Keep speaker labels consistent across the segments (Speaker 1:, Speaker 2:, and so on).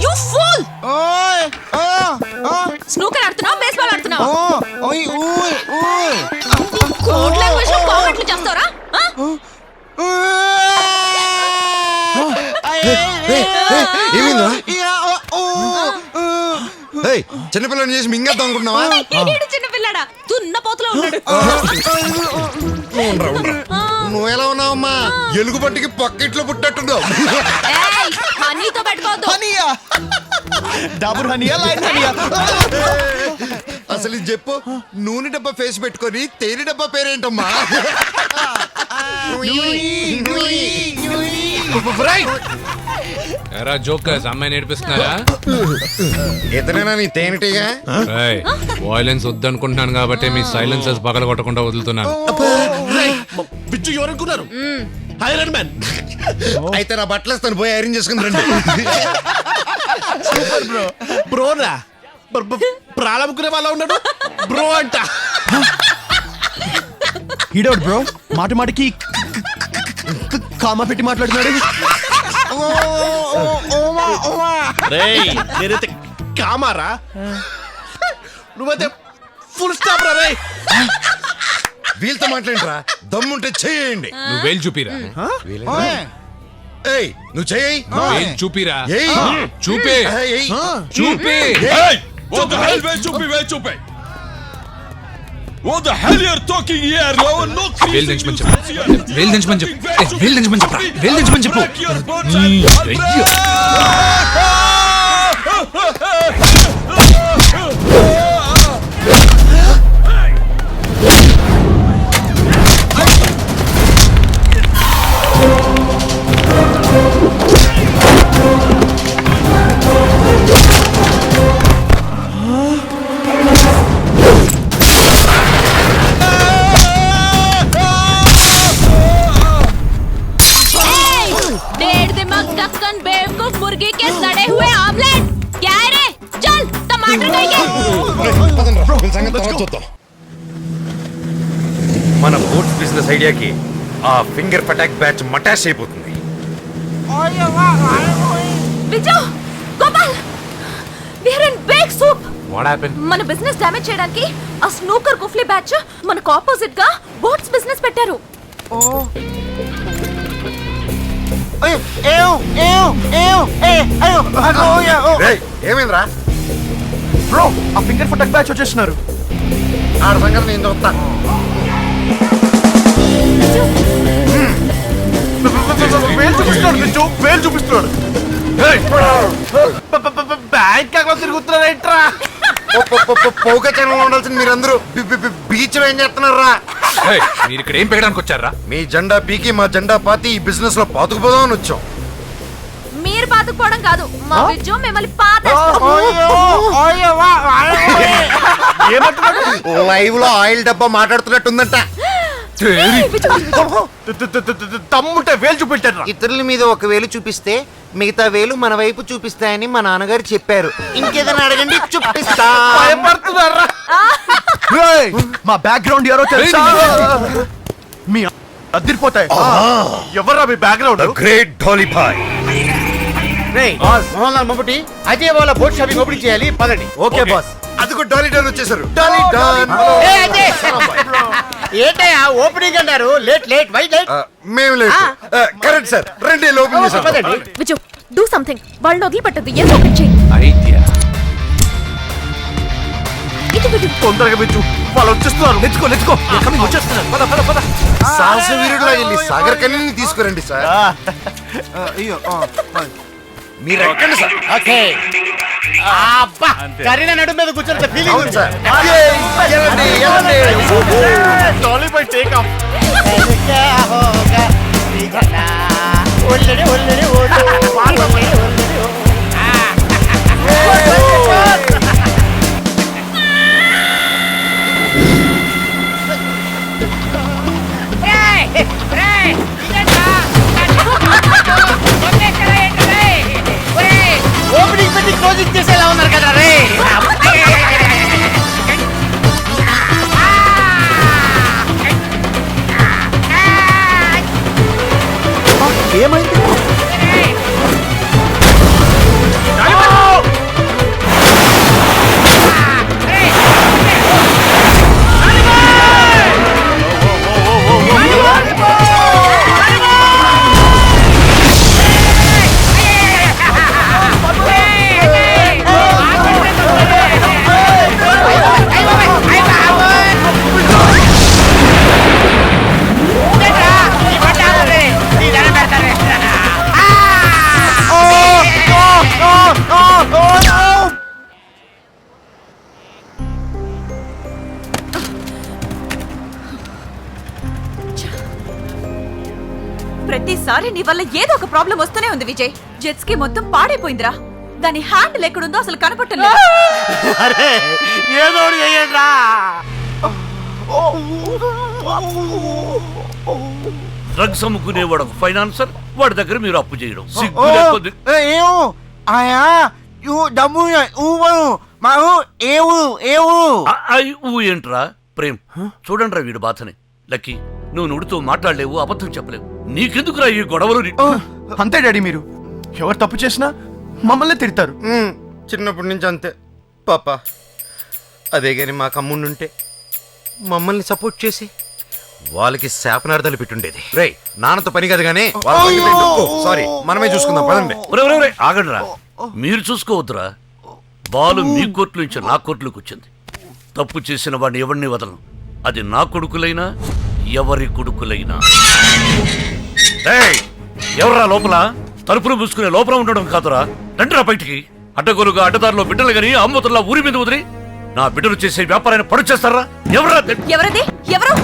Speaker 1: You pool!
Speaker 2: ఓయ్
Speaker 1: snooker ఆడుతున్నావు, baseball ఆడుతున్నావు.
Speaker 2: ఓయ్ ఓయ్ ఓయ్
Speaker 1: కోడ్ లాంగ్వేజ్ లో కామెంట్లు చేస్తారా?
Speaker 3: ఏమైందా? చిన్నపిల్లని చేసి మింగేద్దాం అనుకుంటున్నావా?
Speaker 1: చిన్నపిల్లడా తున్న పోతులో ఉన్నాడు.
Speaker 3: నువ్వు ఎలా ఉన్నావమ్మా? ఎలుగు పట్టికి పక్కెట్లో పుట్టట్టున్నావు.
Speaker 1: హనీతో పెట్టుకోవద్దు.
Speaker 2: హనీయా? డబుల్ హనీయా, లైట్ హనీయా?
Speaker 3: అసలు ఇది చెప్పు, నూనె డబ్బా ఫేస్ పెట్టుకొని తేనె డబ్బా పేరేంటమ్మా?
Speaker 4: ఎరా జోకర్స్, అమ్మాయి నేర్పిస్తున్నారా?
Speaker 3: ఇతనేనా నీ తేనెటీగా?
Speaker 4: వాయిలెన్స్ వద్దనుకుంటున్నాను కాబట్టి మీ సైలెన్సెస్ పగల కొట్టకుండా వదులుతున్నాను.
Speaker 5: బిచ్చు ఎవరనుకున్నారు? Iron man.
Speaker 3: అయితే నా బట్టలు వేస్తాను, పోయి ఐరన్ చేసుకుని రండి.
Speaker 5: బ్రోనా ప్రారంభకునే వాళ్ళ ఉన్నాడు బ్రో అంట.
Speaker 2: ఈడోడు బ్రో మాట మాటికి కామా పెట్టి మాట్లాడుతున్నాడు.
Speaker 5: నేనైతే కామారా, నువ్వైతే ఫుల్ స్టాప్ రా. రే
Speaker 3: వీళ్ళతో మాట్లాడరా, దమ్ముంటే చేయండి.
Speaker 4: నువ్వు వేలు చూపిరా.
Speaker 3: ఏయ్ నువ్వు చెయ్యి.
Speaker 4: వేలు చూపిరా.
Speaker 3: ఏయ్
Speaker 4: చూపే.
Speaker 3: ఏయ్
Speaker 4: చూపి.
Speaker 6: What the hell? Where chupe? What the hell you're talking here? No, no.
Speaker 4: వేలు దించమని చెప్పు. వేలు దించమని చెప్పు. వేలు దించమని చెప్పు. వేలు దించమని చెప్పు.
Speaker 1: मुर्गी के सड़े हुए ऑमलेट क्या है रे? चल टमाटर खाएंगे.
Speaker 3: మన బోట్స్ బిజినెస్ ఐడియాకి ఆ ఫింగర్ పటాక్ బ్యాచ్ మటాష్ అయిపోతుంది.
Speaker 1: Vijay Gopal we are in big soup.
Speaker 4: What happened?
Speaker 1: మన బిజినెస్ డ్యామేజ్ చేయడానికి ఆ స్నూకర్ కుఫ్లీ బ్యాచ్ మనకు ఆపోజిట్ గా బోట్స్ బిజినెస్ పెట్టారు.
Speaker 3: ఏమైందిరా
Speaker 2: బ్రో ఆ ఫింగర్ ఫటక్ బ్యాచ్ వచ్చేస్తున్నారు.
Speaker 3: ఆడ సంగతి నేను చూస్తా.
Speaker 2: వేలు చూపిస్తున్నాడు. బ్యాంక్ అకౌంట్ తిరుగుతున్నారు ఏంట్రా?
Speaker 3: పోక ఛానల్ ఉండాల్సిన మీరందరూ బీచ్ లో ఏం చేస్తున్నారా?
Speaker 4: మీరు ఇక్కడ ఏం పెట్టడానికి వచ్చారా?
Speaker 3: మీ జెండా పీకి మా జెండా పాతి ఈ బిజినెస్ లో పాతుకుపోదామని వచ్చాం.
Speaker 1: మీరు పాతుకుపోవడం కాదు, మా విజయ్ మిమ్మల్ని
Speaker 3: లైవ్ లో ఆయిల్ డబ్బా మాట్లాడుతున్నట్టుందంట.
Speaker 2: తమ్ముంటే వేలు చూపెట్టారు.
Speaker 7: ఇతరుల మీద ఒక వేలు చూపిస్తే మిగతా వేలు మన వైపు చూపిస్తాయని మా నాన్నగారు చెప్పారు. ఇంకేదైనా అడగండి చూపిస్తా.
Speaker 2: మా బ్యాక్గ్రౌండ్ ఎవరో తెలుసా? మీ అదిరిపోతాయి. ఎవరా మీ background?
Speaker 3: Great Dolly boy.
Speaker 7: Mohan Lal Mammootty Ajay వాళ్ళ బోట్ షాపింగ్ ఓపెనింగ్ చేయాలి, పదండి.
Speaker 3: Okay boss. అదిగో డాలీ డాన్ వచ్చేసారు. Dolly Don.
Speaker 7: ఏంటయ్యా ఓపెనింగ్ అన్నారు? Late why late?
Speaker 3: మేము లేట్. కరెక్ట్ సార్, రండి ఓపెన్ చేసాం.
Speaker 1: Vijay do something. వాళ్ళని వదిలిపెట్టద్దు, ఏదో ఒకటి చెయ్యి.
Speaker 4: ఐడియా.
Speaker 2: తొందరగా బిచ్చు, వాళ్ళు వచ్చేస్తున్నారు. లెచ్చుకో వచ్చేస్తున్నారు. పద
Speaker 3: సాహస వీరుడులా వెళ్ళి సాగర్ కన్నీని తీసుకురండి సార్.
Speaker 2: అయ్యో
Speaker 3: మీరు ఎక్కండి సార్.
Speaker 7: ఓకే. అబ్బా కరీనా నడుము మీద కూర్చొని ఫీలింగ్ ఉంది
Speaker 3: sir.
Speaker 2: Dolly bye take off.
Speaker 7: Opening పెట్టి క్లోజింగ్ చేసేలా ఉన్నారు కదా రే.
Speaker 2: ఏమైంది?
Speaker 1: ప్రతిసారి నీ వల్ల ఏదో ఒక ప్రాబ్లం వస్తూనే ఉంది విజయ్. జెట్స్ కి మొత్తం పాడైపోయిందిరా. దాని హ్యాండిల్ ఎక్కడుందో అసలు కనపడటం లేదు.
Speaker 7: అరే ఏదో ఒకటి చెయ్యండి రా.
Speaker 8: డ్రగ్స్ అమ్ముకునేవాడు ఒక ఫైనాన్సర్, వాడి దగ్గర మీరు అప్పు చేయడం సిగ్గు లేకపోతే.
Speaker 7: ఏమో ఆయా డబ్బు
Speaker 8: ఏంట్రా ప్రేమ్, చూడండిరా వీడు బాధని. లక్కీ, నువ్వు నుడితో మాట్లాడలేవు, అబద్ధం చెప్పలేవు. నీకెందుకురా ఈ గొడవలు?
Speaker 2: అంతే డాడీ, మీరు ఎవరు తప్పు చేసినా మమ్మల్ని తిడతారు.
Speaker 3: చిన్నప్పటి నుంచి అంతే పాప. అదే గాని మా కమ్ముండుంటే మమ్మల్ని సపోర్ట్ చేసి వాళ్ళకి శాపనార్థాలు పెట్టుండేది. రే నాన్నతో పని కాదు కానీ సారీ, మనమే చూసుకుందాం పదండి.
Speaker 8: ఆగండిరా, మీరు చూసుకోవద్దురా. బాలు మీ కోర్టు నుంచి నా కోర్టులోకి వచ్చింది. తప్పు చేసిన వాడిని ఎవరిని వదలను, అది నా కొడుకులైనా ఎవరి కొడుకులైనా. ఎవర్రా లోపల? తలుపులు మూసుకునే లోపల ఉండడం కాదురా, రండిరా బయటికి. అడ్డగోలుగా అడ్డదారిలో బిడ్డలు గాని అమ్మతుల్లా ఊరి మీద వదిలి నా బిడ్డలు చేసే వ్యాపారాన్ని పడు చేస్తారా? ఎవరా?
Speaker 1: ఎవరది? ఎవరు?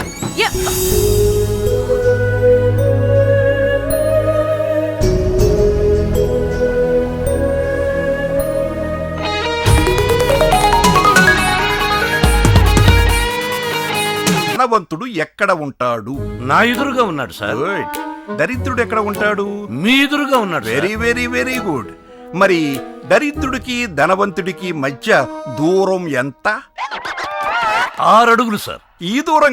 Speaker 9: ధనవంతుడు ఎక్కడ ఉంటాడు?
Speaker 8: నా ఎదురుగా ఉన్నాడు సార్.
Speaker 9: గుడ్. దరిద్రుడు ఎక్కడ ఉంటాడు?
Speaker 8: మీ ఎదురుగా ఉన్నాడు.
Speaker 9: Very very very good. మరి దరిద్రుడికి ధనవంతుడికి మధ్య దూరం ఎంత?
Speaker 8: 6 అడుగులు సార్.
Speaker 9: ఈ దూరం